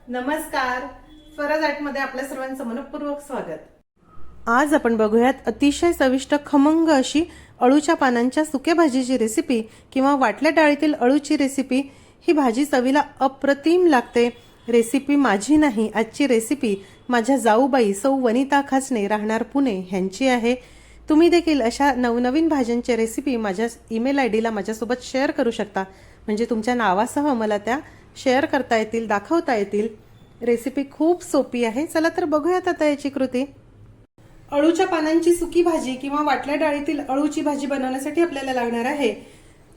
नमस्कार, स्वराज आर्टमध्ये आपल्या सर्वांचं मनपूर्वक स्वागत। आज आपण बघूयात अतिशय चविष्ट खमंग अशी अळूच्या पानांच्या सुक्या भाजीची रेसिपी किंवा वाटल्या डाळीतील अळूची रेसिपी। ही भाजी चवीला अप्रतिम लागते। रेसिपी माझी नाही, आजची रेसिपी माझ्या जाऊबाई सौ वनिता खासने राहणार पुणे ह्यांची आहे। तुम्ही देखील अशा नवनवीन भाज्यांची रेसिपी माझ्या ईमेल आयडीला माझ्यासोबत शेअर करू शकता, म्हणजे तुमच्या नावासह मला त्या शेअर करता येतील, दाखवता येतील। रेसिपी खूप सोपी आहे। चला तर बघूयात आता याची कृती। अळूच्या पानांची सुकी भाजी किंवा वाटल्या डाळीतील अळूची भाजी बनवण्यासाठी आपल्याला लागणार आहे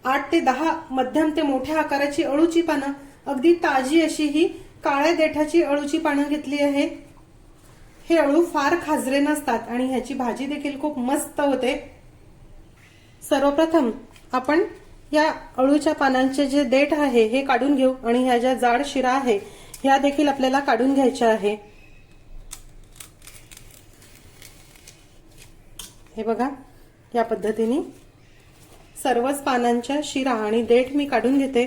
8 ते 10 मध्यम ते मोठ्या आकाराची अळूची पानं। अगदी ताजी अशी ही काळ्या देठाची अळूची पानं घेतली आहे। हे अळू फार खाजरे नसतात आणि ह्याची भाजी देखील खूप मस्त होते। सर्वप्रथम आपण या अळूच्या पानांचे जे देठ आहे हे काढून घेऊ आणि ह्या ज्या जाड शिरा आहे ह्या देखील आपल्याला काढून घ्यायच्या आहे। हे बघा, या पद्धतीने सर्वच पानांच्या शिरा आणि देठ मी काढून घेते।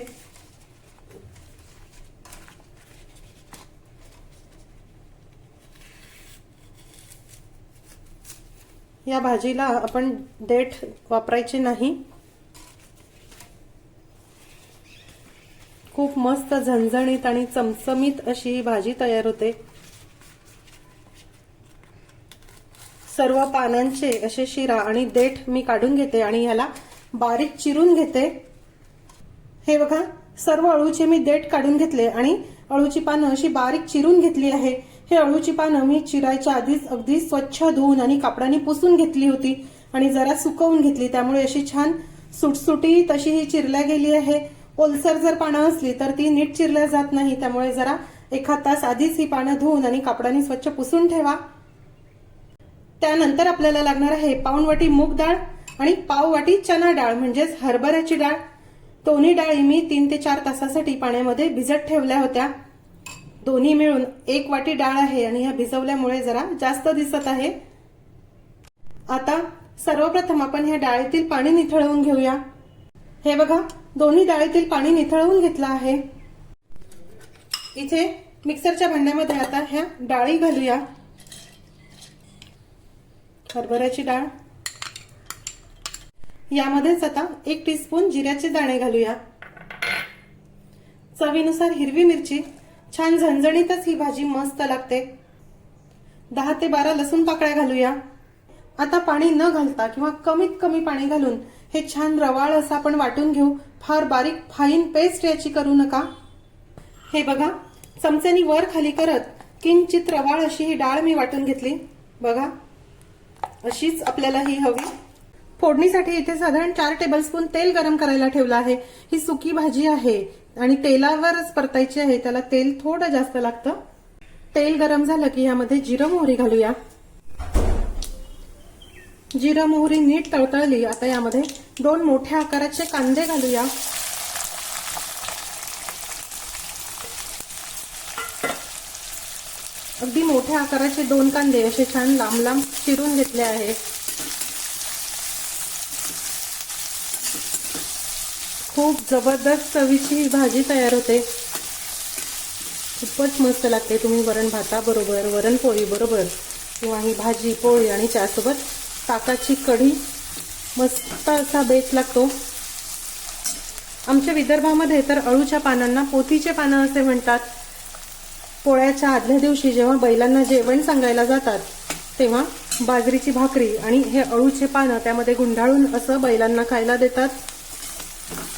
या भाजीला आपण देठ वापरायचे नाही। खूप मस्त झणझणीत आणि चमचमीत अशी ही भाजी तयार होते। सर्व पानांचे असे शिरा आणि देठ मी काढून घेते आणि याला बारीक चिरून घेते। हे बघा, सर्व अळूचे मी देठ काढून घेतले आणि अळूची पानं अशी बारीक चिरून घेतली आहे। हे अळूची पानं मी चिरायच्या आधीच अगदी स्वच्छ धुवून आणि कापडाने पुसून घेतली होती आणि जरा सुकवून घेतली, त्यामुळे अशी छान सुटसुटीत अशी ही चिरल्या गेली आहे। ओलसर जर पानं असली तर ती नीट चिरल्या जात नाही, त्यामुळे जरा एखाद तास आधीच ही पानं धुवून आणि कापडाने स्वच्छ पुसून ठेवा। त्यानंतर आपल्याला लागणार आहे पाऊण वाटी मूग डाळ आणि पाव वाटी चना डाळ म्हणजेच हरभऱ्याची डाळ। दोन्ही डाळी मी 3 ते 4 तासासाठी पाण्यामध्ये भिजत ठेवल्या होत्या। दोन्ही मिळून 1 वाटी डाळ आहे आणि ह्या भिजवल्यामुळे जरा जास्त दिसत आहे। आता सर्वप्रथम आपण ह्या डाळीतील पाणी निथळवून घेऊया। हे बघा, दोन्ही डाळीतील पाणी निथळवून घेतलं आहे। इथे मिक्सरच्या भांड्यामध्ये आता ह्या डाळी घालूया। हरभऱ्याची डाळ, यामध्येच आता 1 टीस्पून जिऱ्याचे दाणे घालूया। चवीनुसार हिरवी मिरची, छान झणझणीतच ही भाजी मस्त लागते। 10 ते 12 लसूण पाकळ्या घालूया। आता पाणी न घालता किंवा कमीत कमी पाणी घालून हे छान रवाळ असं आपण वाटून घेऊ। फार बारीक फाईन पेस्ट याची करू नका। हे बघा, चमच्यानी वर खाली करत किंचित रवाळ अशी ही डाळ मी वाटून घेतली। बघा, अशीच आपल्याला ही हवी। फोडणीसाठी इथे साधारण 4 टेबलस्पून तेल गरम करायला ठेवलं आहे। ही सुकी भाजी आहे आणि तेलावरच परतायची आहे, त्याला तेल थोडं जास्त लागतं। तेल गरम झालं की यामध्ये जिरं मोहरी घालूया। जिरं मोहरी नीट तळतळली, आता यामध्ये 2 मोठ्या आकाराचे कांदे घालूया। अगदी मोठ्या आकाराचे 2 कांदे असे छान लांब लांब चिरून घेतले आहे। खूप जबरदस्त चवीची ही भाजी तयार होते। खूपच मस्त लागते। तुम्ही वरण भाताबरोबर, वरणपोळी बरोबर किंवा ही भाजी पोळी आणि त्यासोबत ताकाची कढी, मस्त असा बेत लागतो। आमच्या विदर्भामध्ये तर अळूच्या पानांना पोथीचे पानं असे म्हणतात। पोळ्याच्या आदल्या दिवशी जेव्हा बैलांना जेवण सांगायला जातात तेव्हा बाजरीची भाकरी आणि हे अळूचे पानं त्यामध्ये गुंडाळून असं बैलांना खायला देतात।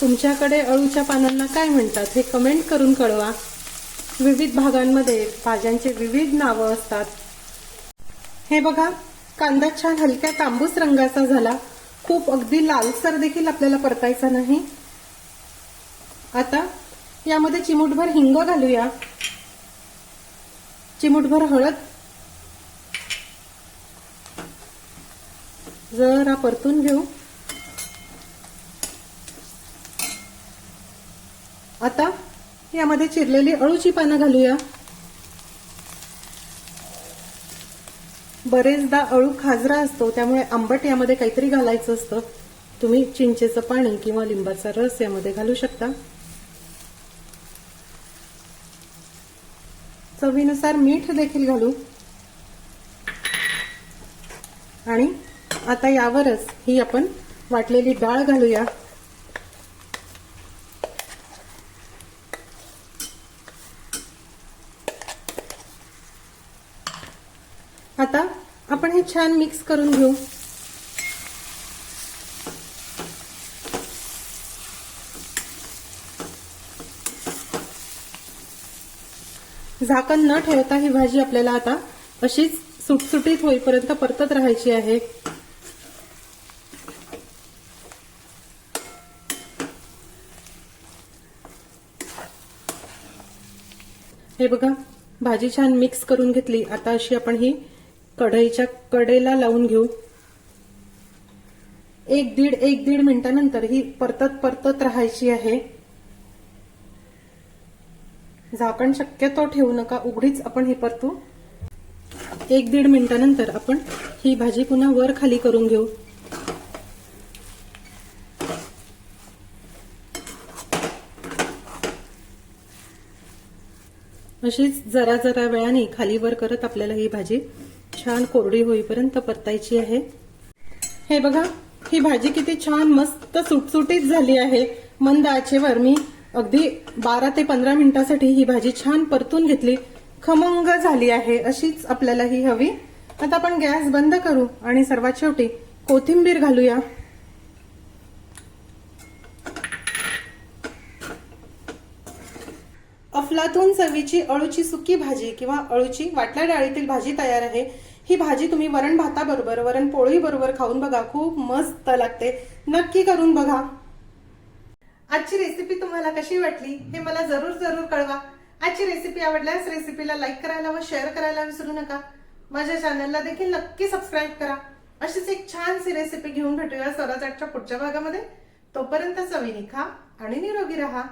तुमच्याकडे अळूच्या पानांना काय म्हणतात हे कमेंट करून कळवा। विविध भागांमध्ये भाज्यांचे विविध नावं असतात। हे बघा, कांदा छान हलक्या तांबूस रंगाचा झाला। खूप अगदी लालसर देखील आपल्याला परतायचा नाही। आता यामध्ये चिमूटभर हिंग घालूया, चिमूटभर हळद, जरा परतून घेऊ। आता यामध्ये चिरलेली अळूची पानं घालूया। बरेचदा अळू खाजरा असतो, त्यामुळे आंबट यामध्ये काहीतरी घालायचं असतं। तुम्ही चिंचेचं पाणी किंवा लिंबाचा रस यामध्ये घालू शकता। चवीनुसार मीठ देखील घालू आणि आता यावरच ही आपण वाटलेली डाळ घालूया। आता आपण हे छान मिक्स करून घेऊ। झाकण न ठेवता ही भाजी आपल्याला आता अशीच सुटसुटीत होईपर्यंत परतत राहायची आहे। हे बघा, भाजी छान मिक्स करून घेतली। आता अशी आपण ही कढईच्या कडेला लावून घेऊ। एक दीड मिनिटानंतर ही परतत राहायची आहे। झाकण शक्यतो ठेवू नका, उघडीच आपण ही परतू। एक दीड मिनिटानंतर आपण ही भाजी पुन्हा वर खाली करून घेऊ। अशीच जरा जरा वेळाने खाली वर करत आपल्याला ही भाजी छान कोरडी होईपर्यंत परतायची आहे। हे बघा, ही भाजी किती छान मस्त सुटसुटीत झाली आहे। मंद आचेवर मी अगदी 12 ते 15 मिनिटांसाठी ही भाजी छान परतून घेतली। खमंग झाली आहे, अशीच आपल्याला ही हवी। आता आपण गॅस बंद करू आणि सर्वात शेवटी कोथिंबीर घालूया। अफलातून चवीची अळूची सुकी भाजी किंवा अळूची वाटल्या डाळीतील भाजी तयार आहे। ही भाजी तुम्ही वरण भाताबरोबर, वरण पोळी बरोबर खाऊन बघा, खूप मस्त लागते। नक्की करून बघा। आजची रेसिपी तुम्हाला कशी वाटली हे मला जरूर कळवा। आजची रेसिपी आवडल्यास रेसिपीला लाईक करायला व शेअर करायला विसरू नका। माझ्या चॅनलला देखील नक्की सबस्क्राईब करा। अशीच एक छानशी रेसिपी घेऊन भेटूया स्वराज आर्टच्या पुढच्या भागामध्ये। तोपर्यंत चवीने खा आणि निरोगी राहा।